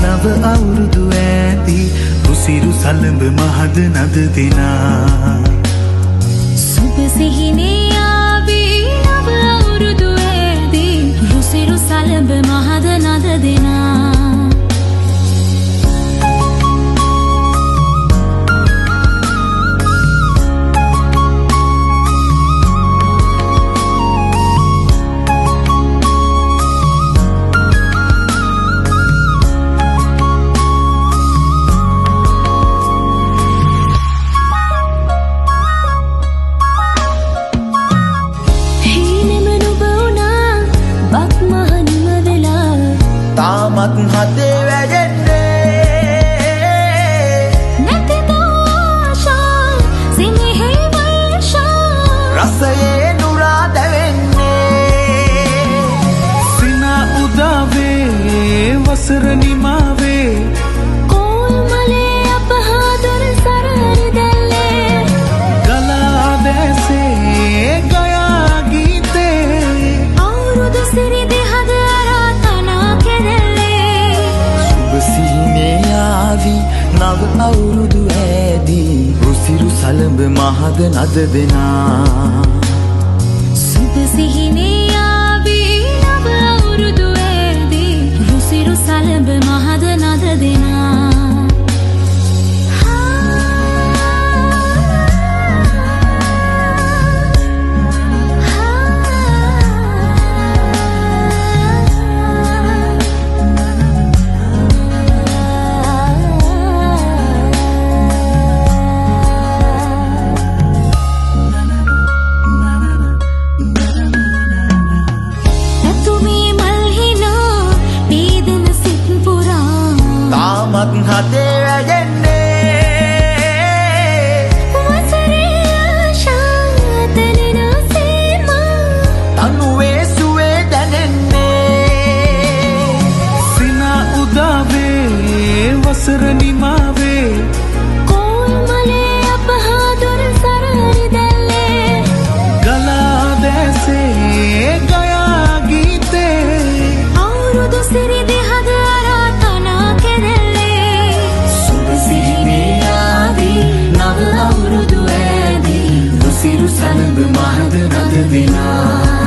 නව අවුරුදු ඈති රුසිරු සලඹ මහද නද දෙනා සුබ සිහිනේ ආවේ නව අවුරුදු ඈති රුසිරු සලඹ මහද නද දෙනා තාමත් හදේ වැජෙන්නේ නැතිද ආශා සිනහේ වර්ෂා රසයේ නුරා දැවෙන්නේ සිනා උදාවේ වසර නිමාවේ කෝල්මලේ අපහාදර සරහරි දැල්ලේ ගලා දැසේ ගයා ගීතේ අවුරුදු සිරි දෙහද නව අවුරුදු ඈදී රුසිරු සලඹ මහද නද දෙනා සුබ සිහිනේ ආවේ නව අවුරුදු ඈදී රුසිරු සලඹ මහද නද දෙනා තාමත් හදේ වැජෙන්නේ වසරේ ආශා තනෙන සීමා තනුවේ සුවේ දැනෙන්නේ සිනා උදාවේ වසර නිමාවේ කෝල්මලේ අපහාදර සරහරි දැල්ලේ ගලා දැසේ ගයා ගීතේ අවුරුදු සිරි දෙහද අවුරුදු ඈදී රුසිරු සලඹ මහද නද දෙනා